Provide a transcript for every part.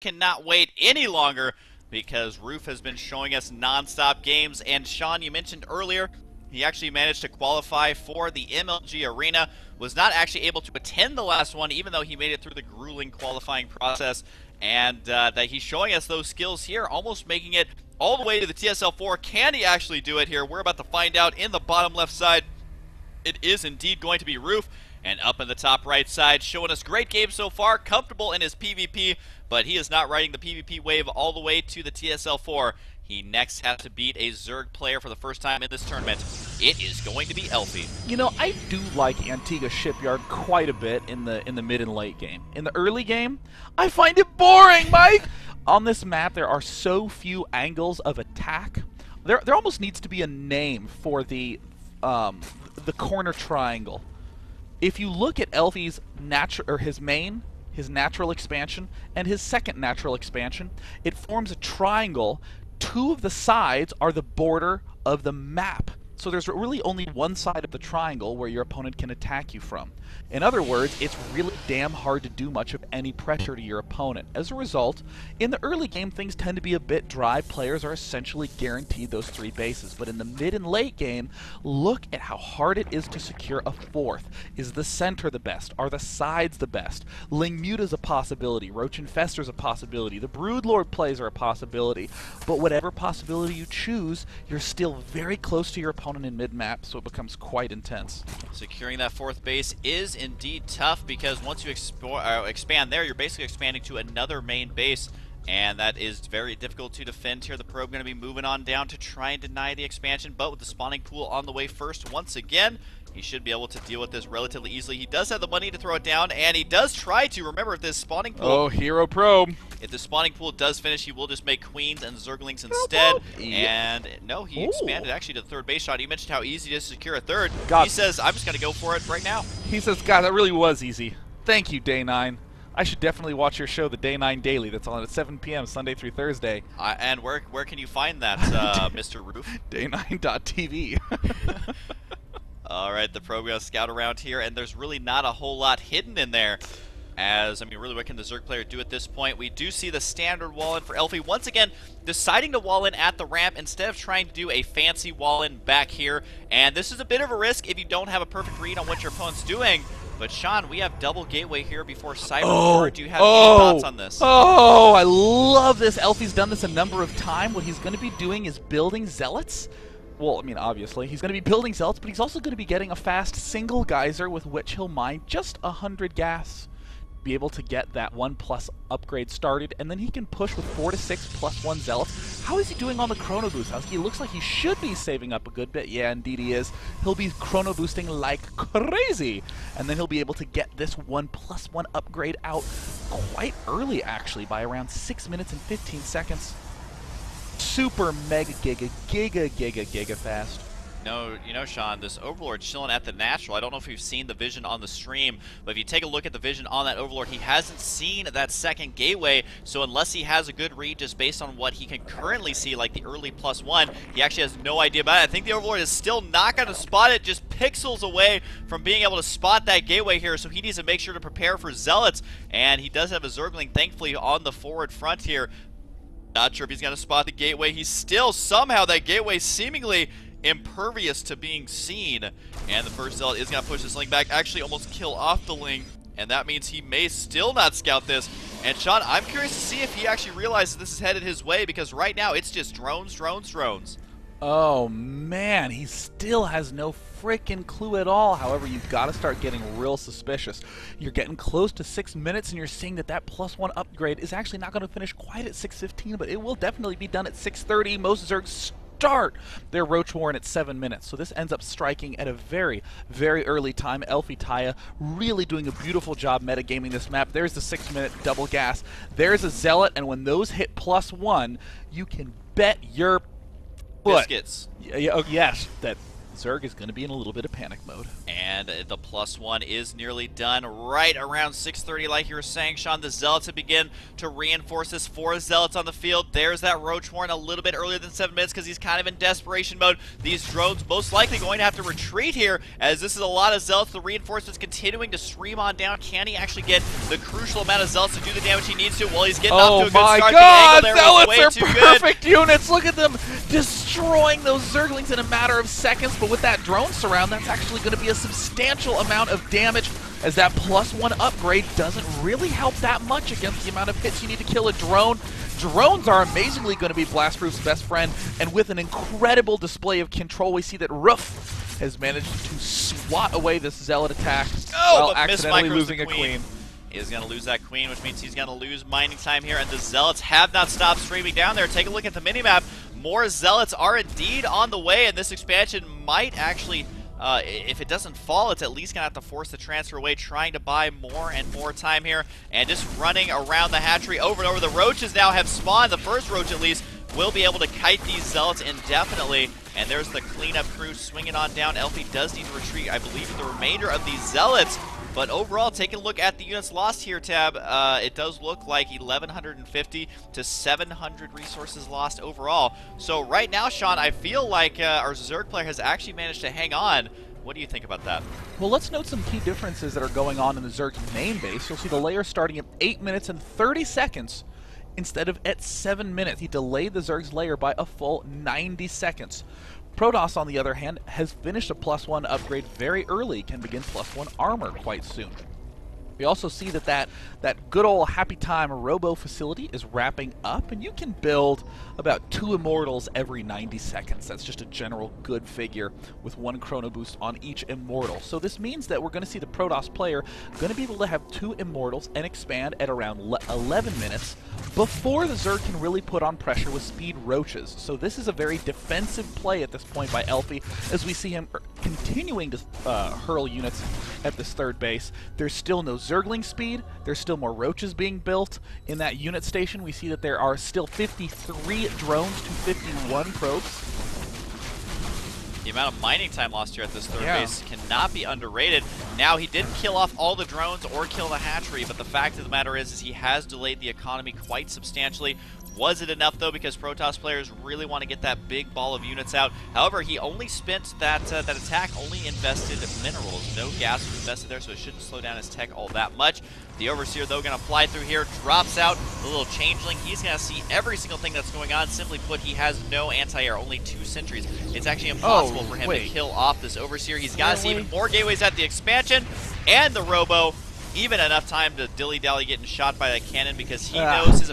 cannot wait any longer because Roof has been showing us non-stop games. And Sean, you mentioned earlier, he actually managed to qualify for the MLG Arena, was not actually able to attend the last one, even though he made it through the grueling qualifying process. And that he's showing us those skills here, almost making it all the way to the TSL4. Can he actually do it here? We're about to find out in the bottom left side. It is indeed going to be Roof. And up in the top right side, showing us great game so far, comfortable in his PvP, but he is not riding the PvP wave all the way to the TSL4. He next has to beat a Zerg player for the first time in this tournament. It is going to be Elfie. You know, I do like Antigua Shipyard quite a bit in the mid and late game. In the early game, I find it boring, Mike! On this map, there are so few angles of attack. There almost needs to be a name for the corner triangle. If you look at Elfie's his natural expansion, and his second natural expansion, it forms a triangle. Two of the sides are the border of the map. So there's really only one side of the triangle where your opponent can attack you from. In other words, it's really damn hard to do much of any pressure to your opponent. As a result, in the early game, things tend to be a bit dry. Players are essentially guaranteed those 3 bases. But in the mid and late game, look at how hard it is to secure a 4th. Is the center the best? Are the sides the best? Ling Muta's a possibility. Roach Infestor's a possibility. The Broodlord plays are a possibility. But whatever possibility you choose, you're still very close to your opponent in mid-map, so it becomes quite intense. Securing that 4th base is indeed tough because once you expand there, you're basically expanding to another main base, and that is very difficult to defend here. The probe going to be moving on down to try and deny the expansion, but with the spawning pool on the way first once again, he should be able to deal with this relatively easily. He does have the money to throw it down, and he does try to. Remember, if this spawning pool... Oh, hero probe. If the spawning pool does finish, he will just make queens and zerglings instead. And no, he expanded actually to the 3rd base shot. You mentioned how easy it is to secure a 3rd. God. He says, I'm just going to go for it right now. He says, God, that really was easy. Thank you, Day 9. I should definitely watch your show, the Day 9 Daily, that's on at 7 p.m. Sunday through Thursday. And where can you find that, Mr. Roof? Day9.tv. Alright, the probe going to scout around here, and there's really not a whole lot hidden in there. As, I mean, really, what can the Zerg player do at this point? We do see the standard wall-in for Elfie. Once again, deciding to wall-in at the ramp instead of trying to do a fancy wall-in back here. And this is a bit of a risk if you don't have a perfect read on what your opponent's doing. But, Sean, we have double gateway here before Cyber. Do you have any thoughts on this? Oh, I love this. Elfie's done this a number of times. What he's going to be doing is building zealots. Well, I mean, obviously, he's going to be building zealots, but he's also going to be getting a fast single geyser with which he'll mine just 100 gas. Be able to get that 1+ upgrade started, and then he can push with 4 to 6 +1 zealots. How is he doing on the chrono boost? He looks like he should be saving up a good bit. Yeah, indeed he is. He'll be chrono boosting like crazy, and then he'll be able to get this 1+1 upgrade out quite early, actually, by around 6 minutes and 15 seconds. Super mega giga fast. No, you know, Sean, this Overlord chilling at the natural. I don't know if you've seen the vision on the stream, but if you take a look at the vision on that Overlord, he hasn't seen that second gateway, so unless he has a good read just based on what he can currently see, like the early +1, he actually has no idea about it. I think the Overlord is still not going to spot it, just pixels away from being able to spot that gateway here, so he needs to make sure to prepare for Zealots, and he does have a Zergling, thankfully, on the forward front here. Not sure if he's going to spot the gateway. He's still, somehow, that gateway seemingly impervious to being seen, and the first zealot is going to push this Ling back, actually almost kill off the Ling, and that means he may still not scout this. And Sean, I'm curious to see if he actually realizes this is headed his way, because right now it's just drones, drones, drones. Oh man, he still has no freaking clue at all. However, you've got to start getting real suspicious. You're getting close to 6 minutes, and you're seeing that that +1 upgrade is actually not going to finish quite at 6:15, but it will definitely be done at 6:30. Most Zergs start their Roach Warren at 7 minutes. So this ends up striking at a very, very early time. Elfie Taya really doing a beautiful job metagaming this map. There's the 6-minute double gas. There's a Zealot, and when those hit +1, you can bet your foot. Biscuits. Yes, that Zerg is going to be in a little bit of panic mode. And the +1 is nearly done. Right around 6:30, like you were saying, Sean, the Zealots have begin to reinforce this. 4 Zealots on the field. There's that Roach Horn a little bit earlier than 7 minutes because he's kind of in desperation mode. These drones most likely going to have to retreat here, as this is a lot of Zealots. The reinforcements continuing to stream on down. Can he actually get the crucial amount of Zealots to do the damage he needs to? Well, he's getting off to a good start. Oh my god! The angle there was way Zealots too are perfect units! Look at them destroying those Zerglings in a matter of seconds, but with that drone surround, that's actually going to be a substantial amount of damage, as that +1 upgrade doesn't really help that much against the amount of hits you need to kill a drone. Drones are amazingly going to be BLAST.Roof's best friend, and with an incredible display of control, we see that Roof has managed to swat away this Zealot attack while accidentally losing a queen. He is going to lose that queen, which means he's going to lose mining time here, and the Zealots have not stopped streaming down there. Take a look at the minimap. More Zealots are indeed on the way, and this expansion might actually, if it doesn't fall, it's at least going to have to force the transfer away, trying to buy more and more time here, and just running around the hatchery over and over. The Roaches now have spawned. The first Roach, at least, will be able to kite these Zealots indefinitely, and there's the cleanup crew swinging on down. Elfie does need to retreat, I believe, for the remainder of these Zealots. But overall, taking a look at the units lost here, Tab, it does look like 1,150 to 700 resources lost overall. So right now, Sean, I feel like our Zerg player has actually managed to hang on. What do you think about that? Well, let's note some key differences that are going on in the Zerg's main base. You'll see the layer starting at 8 minutes and 30 seconds instead of at 7 minutes. He delayed the Zerg's layer by a full 90 seconds. Protoss, on the other hand, has finished a +1 upgrade very early, can begin +1 armor quite soon. We also see that good old Happy Time Robo facility is wrapping up, and you can build about 2 Immortals every 90 seconds. That's just a general good figure with 1 Chrono Boost on each Immortal. So this means that we're going to see the Protoss player going to be able to have 2 Immortals and expand at around 11 minutes before the Zerg can really put on pressure with speed Roaches. So this is a very defensive play at this point by Elfie, as we see him continuing to hurl units at this third base. There's still no Zergling speed. There's still more Roaches being built in that unit station. We see that there are still 53 drones to 51 probes. The amount of mining time lost here at this third base cannot be underrated. Now, he didn't kill off all the drones or kill the hatchery, but the fact of the matter is he has delayed the economy quite substantially. Was it enough, though, because Protoss players really want to get that big ball of units out? However, he only spent that attack, only invested minerals. No gas was invested there, so it shouldn't slow down his tech all that much. The Overseer, though, going to fly through here, drops out the little changeling. He's going to see every single thing that's going on. Simply put, he has no anti-air, only 2 sentries. It's actually impossible for him to kill off this Overseer. He's got to see even more gateways at the expansion and the Robo. Even enough time to dilly-dally getting shot by that cannon, because he knows his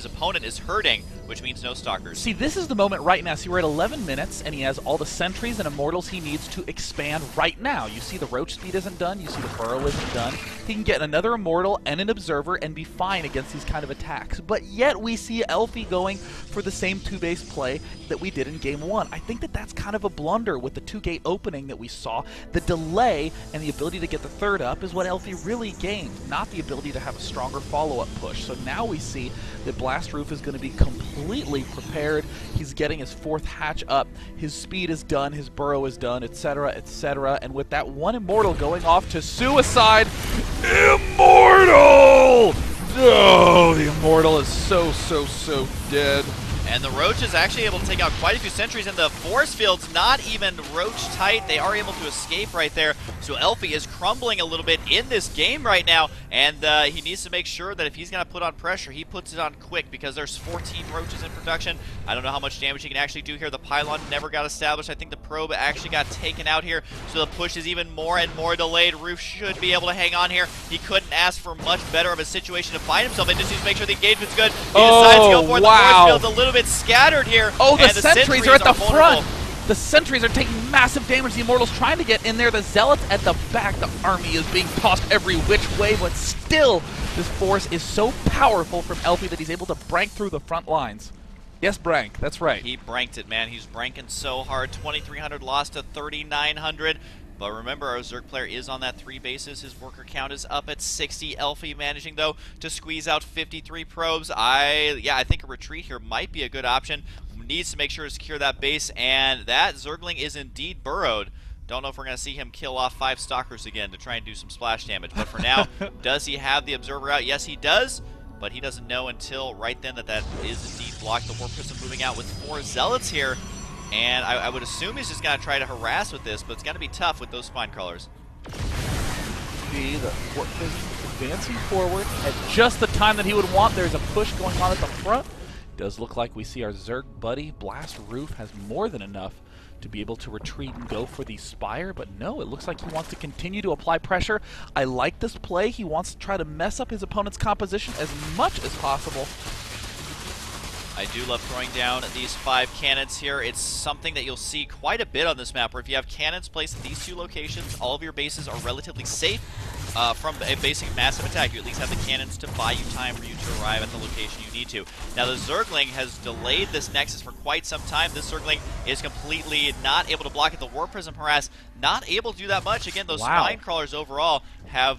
opponent is hurting, which means no stalkers. See, this is the moment right now. See, we're at 11 minutes, and he has all the sentries and immortals he needs to expand right now. You see the Roach speed isn't done. You see the burrow isn't done. He can get another immortal and an observer and be fine against these kind of attacks. But yet we see Elfie going for the same 2-base play that we did in Game 1. I think that that's kind of a blunder with the 2-gate opening that we saw. The delay and the ability to get the third up is what Elfie really gained, not the ability to have a stronger follow-up push. So now we see that BLAST.Roof is going to be completely prepared. He's getting his 4th hatch up. His speed is done. His burrow is done, etc., etc. And with that 1 immortal going off to suicide, Immortal! Oh, the Immortal is so dead. And the Roach is actually able to take out quite a few sentries, and the force field's not even Roach tight. They are able to escape right there. So Elfie is crumbling a little bit in this game right now, and he needs to make sure that if he's going to put on pressure, he puts it on quick, because there's 14 Roaches in production. I don't know how much damage he can actually do here. The pylon never got established. I think the probe actually got taken out here, so the push is even more and more delayed. Roof should be able to hang on here. He couldn't ask for much better of a situation to find himself in. Just needs to make sure the engagement's good. He decides to go for it. The force field's a little bit scattered here. Oh, the sentries are at the front. The sentries are taking massive damage. The Immortals trying to get in there. The Zealots at the back. The army is being tossed every which way, but still, this force is so powerful from Elfie that he's able to brank through the front lines. Yes, Brank, that's right. He branked it, man. He's branking so hard. 2,300 lost to 3,900. But remember, our Zerg player is on that 3 bases. His worker count is up at 60. Elfie managing, though, to squeeze out 53 probes. I think a retreat here might be a good option. needs to make sure to secure that base, and that Zergling is indeed burrowed. Don't know if we're going to see him kill off 5 Stalkers again to try and do some splash damage. But for now, does he have the Observer out? Yes, he does. But he doesn't know until right then that that is indeed blocked. The Warp Prism moving out with 4 Zealots here. And I would assume he's just going to try to harass with this, but it's going to be tough with those Spine Crawlers. The Warp Prism advancing forward at just the time that he would want. There's a push going on at the front. Does look like we see our Zerg buddy, BLAST.Roof, has more than enough to be able to retreat and go for the Spire, but no, it looks like he wants to continue to apply pressure. I like this play. He wants to try to mess up his opponent's composition as much as possible. I do love throwing down these 5 cannons here. It's something that you'll see quite a bit on this map, where if you have cannons placed at these 2 locations, all of your bases are relatively safe from a basic massive attack. You at least have the cannons to buy you time for you to arrive at the location you need to. Now the Zergling has delayed this Nexus for quite some time. This Zergling is completely not able to block it. The Warp Prism harass, not able to do that much. Again, those Spine Crawlers overall have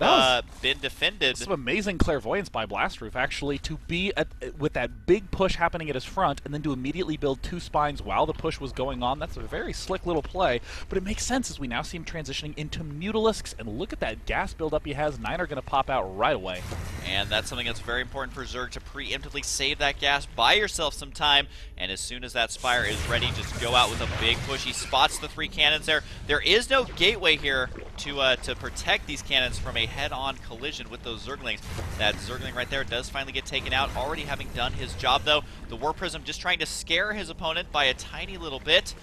been defended. Some amazing clairvoyance by BLAST.Roof, actually, to be with that big push happening at his front and then to immediately build 2 spines while the push was going on. That's a very slick little play, but it makes sense as we now see him transitioning into Mutalisks, and look at that gas buildup he has. 9 are going to pop out right away. And that's something that's very important for Zerg, to preemptively save that gas, buy yourself some time, and as soon as that Spire is ready, just go out with a big push. He spots the 3 cannons there. There is no gateway here to protect these cannons from a head-on collision with those Zerglings. That Zergling right there does finally get taken out, already having done his job though. The Warp Prism just trying to scare his opponent by a tiny little bit.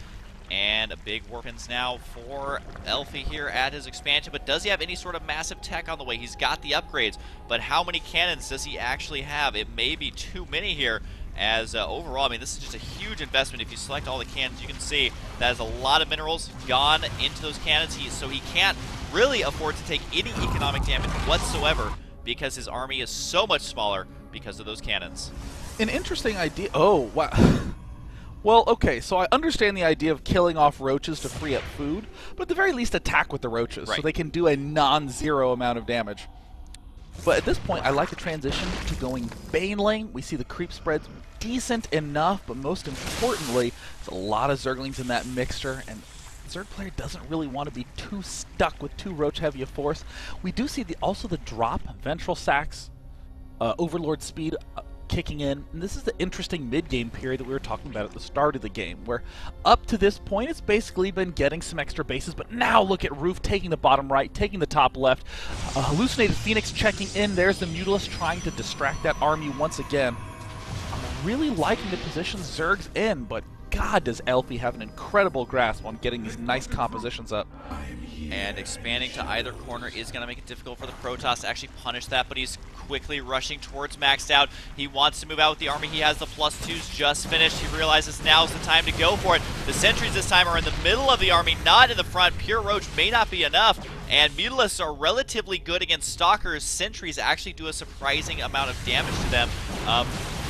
And a big Warpins now for Elfie here at his expansion, but does he have any sort of massive tech on the way? He's got the upgrades, but how many cannons does he actually have? It may be too many here, as overall, I mean, this is just a huge investment. If you select all the cannons, you can see that is a lot of minerals gone into those cannons, so he can't really afford to take any economic damage whatsoever because his army is so much smaller because of those cannons. An interesting idea. Oh, wow. Well, okay, so I understand the idea of killing off roaches to free up food, but at the very least attack with the roaches so they can do a non-zero amount of damage. But at this point, I like the transition to going Baneling. We see the creep spreads decent enough, but most importantly, there's a lot of Zerglings in that mixture, and Zerg player doesn't really want to be too stuck with 2 roach heavy of force. We do see also the drop, Ventral Sacs, Overlord speed, kicking in, and this is the interesting mid-game period that we were talking about at the start of the game, where up to this point it's basically been getting some extra bases, but now look at Roof taking the bottom right, taking the top left, Hallucinated Phoenix checking in. There's the Mutalisk trying to distract that army once again. I'm really liking the position Zerg's in, but God, does Elfie have an incredible grasp on getting these nice compositions up. And expanding to either corner is going to make it difficult for the Protoss to actually punish that, but he's quickly rushing towards maxed out. He wants to move out with the army. He has the +2s just finished. He realizes now's the time to go for it. The sentries this time are in the middle of the army, not in the front. Pure Roach may not be enough, and Mutalisks are relatively good against Stalkers. Sentries actually do a surprising amount of damage to them.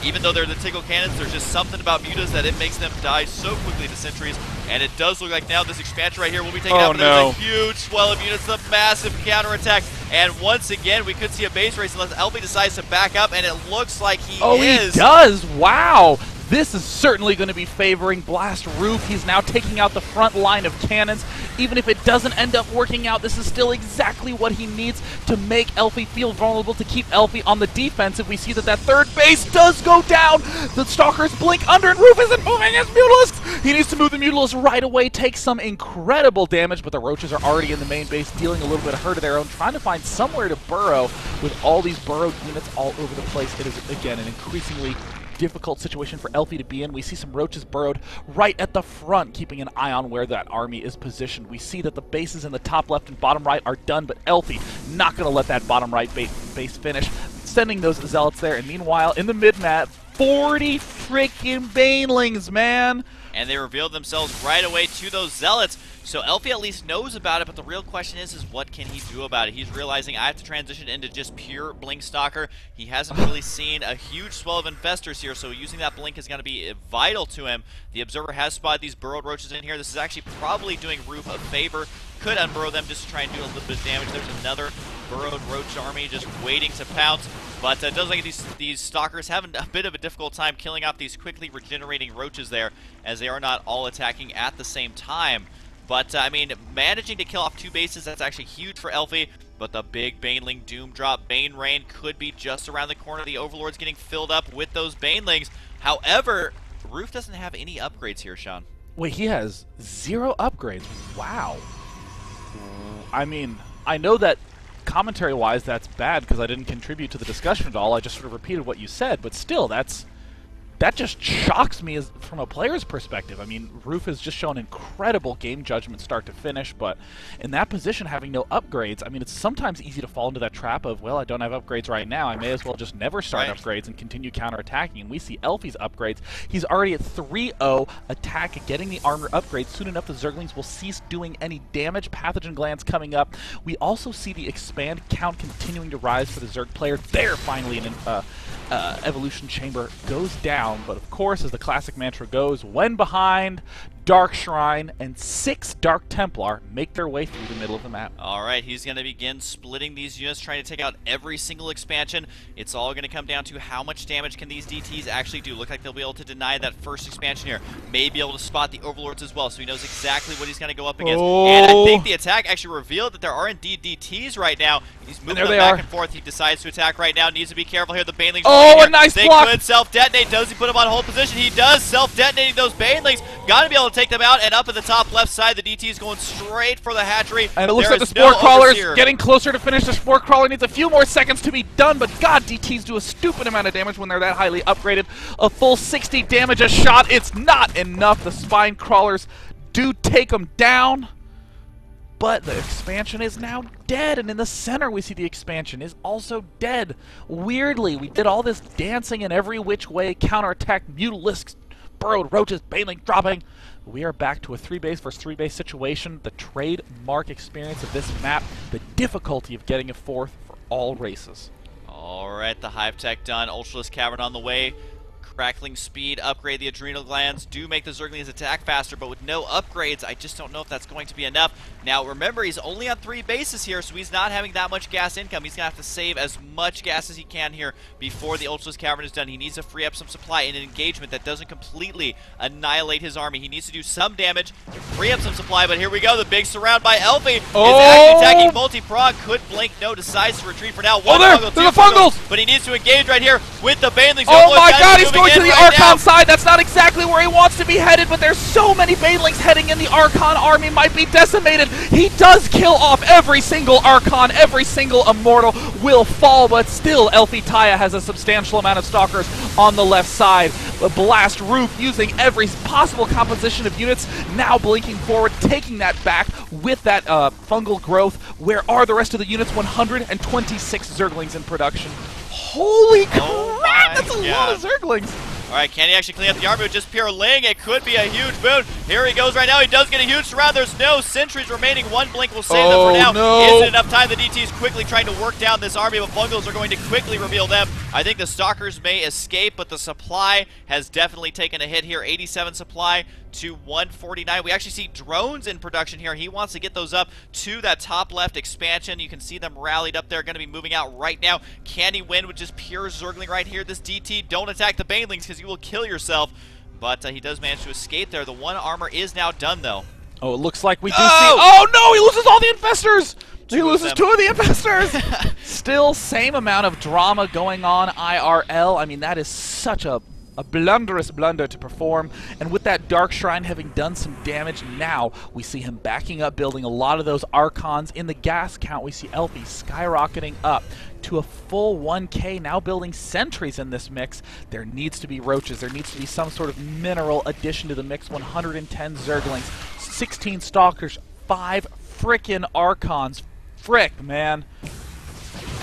Even though they're the Tickle Cannons, there's just something about Mutas that it makes them die so quickly to sentries. And it does look like now this expansion right here will be taken out, but there's a huge swell of units, a massive counterattack. And once again, we could see a base race unless Elfie decides to back up, and it looks like he is. Oh, he does! Wow! This is certainly going to be favoring BLAST.Roof. He's now taking out the front line of cannons. Even if it doesn't end up working out, this is still exactly what he needs to make Elfie feel vulnerable, to keep Elfie on the defensive. We see that that third base does go down. The Stalkers blink under, and Roof isn't moving his Mutalisks. He needs to move the Mutalisks right away, take some incredible damage, but the Roaches are already in the main base, dealing a little bit of hurt of their own, trying to find somewhere to burrow with all these burrowed units all over the place. It is, again, an increasingly difficult situation for Elfie to be in. We see some Roaches burrowed right at the front, keeping an eye on where that army is positioned. We see that the bases in the top left and bottom right are done, but Elfie not going to let that bottom right base finish, sending those Zealots there. And meanwhile, in the mid-map, 40 freaking Banelings, man! And they revealed themselves right away to those Zealots. So Elfie at least knows about it, but the real question is what can he do about it? He's realizing I have to transition into just pure Blink Stalker. He hasn't really seen a huge swell of Infestors here, so using that Blink is going to be vital to him. The Observer has spotted these burrowed Roaches in here. This is actually probably doing Roof a favor. Could unburrow them just to try and do a little bit of damage. There's another burrowed Roach army just waiting to pounce. But it does look like these Stalkers having a bit of a difficult time killing off these quickly regenerating roaches there, as they are not all attacking at the same time. But, I mean, managing to kill off 2 bases, that's actually huge for Elfie. But the big Baneling Doom drop, Bane Rain, could be just around the corner. The Overlord's getting filled up with those Banelings. However, Roof doesn't have any upgrades here, Sean. Wait, he has 0 upgrades. Wow. I mean, I know that commentary-wise that's bad because I didn't contribute to the discussion at all. I just sort of repeated what you said, but still, that just shocks me from a player's perspective. I mean, Roof has just shown incredible game judgment start to finish, but in that position, having no upgrades, I mean, it's sometimes easy to fall into that trap of, well, I don't have upgrades right now. I may as well just never start upgrades and continue counterattacking. And we see Elfie's upgrades. He's already at 3-0 attack, getting the armor upgrades. Soon enough, the Zerglings will cease doing any damage. Pathogen glands coming up. We also see the expand count continuing to rise for the Zerg player. There, finally, an evolution chamber goes down, but of course, as the classic mantra goes, when behind, Dark Shrine and 6 Dark Templar make their way through the middle of the map. Alright, he's going to begin splitting these units, trying to take out every single expansion. It's all going to come down to how much damage can these DTs actually do. Look like they'll be able to deny that first expansion here. May be able to spot the Overlords as well, so he knows exactly what he's going to go up against. And I think the attack actually revealed that there are indeed DTs right now. He's moving them back and forth. He decides to attack right now. Needs to be careful here. The Banelings a nice block! They could self-detonate. Does he put them on hold position? He does. Self-detonating those Banelings. Got to be able to take them out. And up at the top left side, the DT is going straight for the hatchery. And it looks like the Spore Crawler's getting closer to finish. The Spore Crawler needs a few more seconds to be done, but God, DTs do a stupid amount of damage when they're that highly upgraded. A full 60 damage a shot. It's not enough. The Spine Crawlers do take them down. But the expansion is now dead, and in the center we see the expansion is also dead. Weirdly, we did all this dancing in every which way, counterattack, Mutalisks, burrowed roaches, Baneling dropping. We are back to a 3-base versus 3-base situation. The trademark experience of this map, the difficulty of getting a 4th for all races. Alright, the Hive Tech done, Ultralisk Cavern on the way. Crackling speed, upgrade the adrenal glands, do make the Zerglings attack faster, but with no upgrades, I just don't know if that's going to be enough. Now, remember, he's only on 3 bases here, so he's not having that much gas income. He's going to have to save as much gas as he can here before the Ultralisk Cavern is done. He needs to free up some supply in an engagement that doesn't completely annihilate his army. He needs to do some damage, free up some supply, but here we go. The big surround by Elfie is actually attacking multi-prog. Could blink, no, decides to retreat for now. One fungal, 2 fungals, but he needs to engage right here with the Banelings. Oh my God, he's going to the Archon side. That's not exactly where he wants to be headed, but there's so many Banelings heading in. The Archon army might be decimated. He does kill off every single Archon. Every single Immortal will fall, but still Elfie Taya has a substantial amount of Stalkers on the left side. The BLAST.Roof using every possible composition of units, now blinking forward, taking that back with that fungal growth. Where are the rest of the units? 126 Zerglings in production. Holy crap, that's a lot of Zerglings. All right, can he actually clean up the army with just pure Ling? It could be a huge boon. Here he goes right now. He does get a huge surround. There's no sentries remaining. 1 blink will save them for now. No. Isn't enough time. The DT is quickly trying to work down this army, but Fungals are going to quickly reveal them. I think the Stalkers may escape, but the supply has definitely taken a hit here. 87 supply to 149. We actually see drones in production here. He wants to get those up to that top left expansion. You can see them rallied up there, going to be moving out right now. Can he win with just pure Zergling right here? This DT, don't attack the Banelings because you will kill yourself. But he does manage to escape there. The 1 armor is now done, though. Oh, it looks like we do see... Oh, no! He loses all the infestors! He loses 2 of the infestors! Still, same amount of drama going on IRL. I mean, that is such a blunderous blunder to perform, and with that Dark Shrine having done some damage, now we see him backing up, building a lot of those Archons. In the gas count, we see Elfie skyrocketing up to a full 1K, now building sentries in this mix. There needs to be roaches, there needs to be some sort of mineral addition to the mix. 110 Zerglings, 16 Stalkers, 5 frickin' Archons. Frick, man.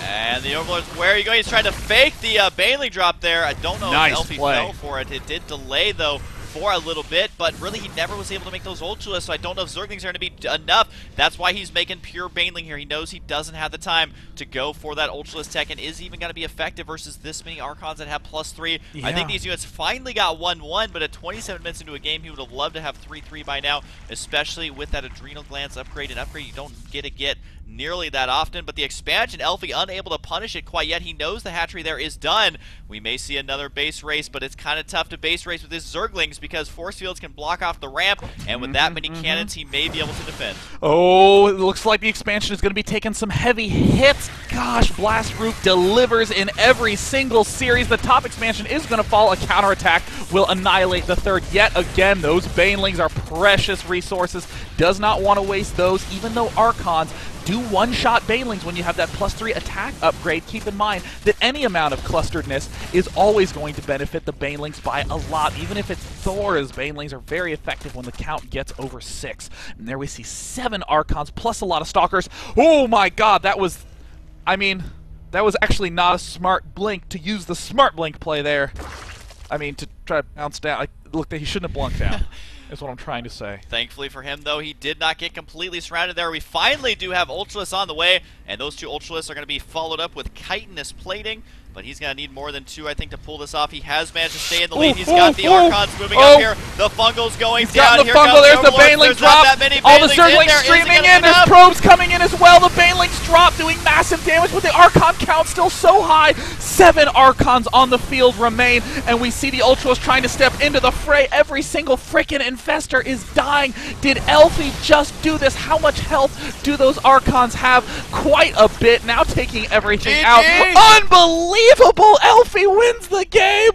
And the Overlord's where are you going? He's trying to fake the Baneling drop there. I don't know if Elfie fell for it. It did delay, though, for a little bit, but really he never was able to make those Ultralisks, so I don't know if Zerglings are going to be enough. That's why he's making pure Baneling here. He knows he doesn't have the time to go for that Ultralisk tech, and is even going to be effective versus this many Archons that have +3. Yeah. I think these units finally got 1-1, but at 27 minutes into a game, he would have loved to have 3-3 by now, especially with that Adrenal Glands upgrade. An upgrade you don't get nearly that often, but the expansion, Elfie unable to punish it quite yet. He knows the hatchery there is done. We may see another base race, but it's kind of tough to base race with his Zerglings because force fields can block off the ramp, and with that many cannons, he may be able to defend. Oh, it looks like the expansion is going to be taking some heavy hits. Gosh, BLAST.Roof delivers in every single series. The top expansion is going to fall. A counterattack will annihilate the third yet again. Those Banelings are precious resources. Does not want to waste those, even though Archons do one-shot Banelings when you have that +3 attack upgrade. Keep in mind that any amount of clusteredness is always going to benefit the Banelings by a lot. Even if it's Thor's, Banelings are very effective when the count gets over 6. And there we see 7 Archons plus a lot of Stalkers. Oh my god, that was... I mean, that was actually not a smart blink to use the smart blink play there. I mean, to try to bounce down. Look, he shouldn't have blunked down. Is what I'm trying to say. Thankfully for him, though, he did not get completely surrounded there. We finally do have Ultralists on the way, and those 2 Ultralists are going to be followed up with chitinous plating, but he's going to need more than 2, I think, to pull this off. He has managed to stay in the lead. He's got the Archons moving up here. The Fungal's going down. Here comes there's the Baneling drop. All the Zerglings streaming in. There's probes coming in as well. The Banelings drop, doing massive damage, but the Archon count still so high. 7 Archons on the field remain, and we see the Ultras trying to step into the fray. Every single frickin' infestor is dying. Did Elfie just do this? How much health do those Archons have? Quite a bit. Now taking everything out. Unbelievable! Elfie wins the game!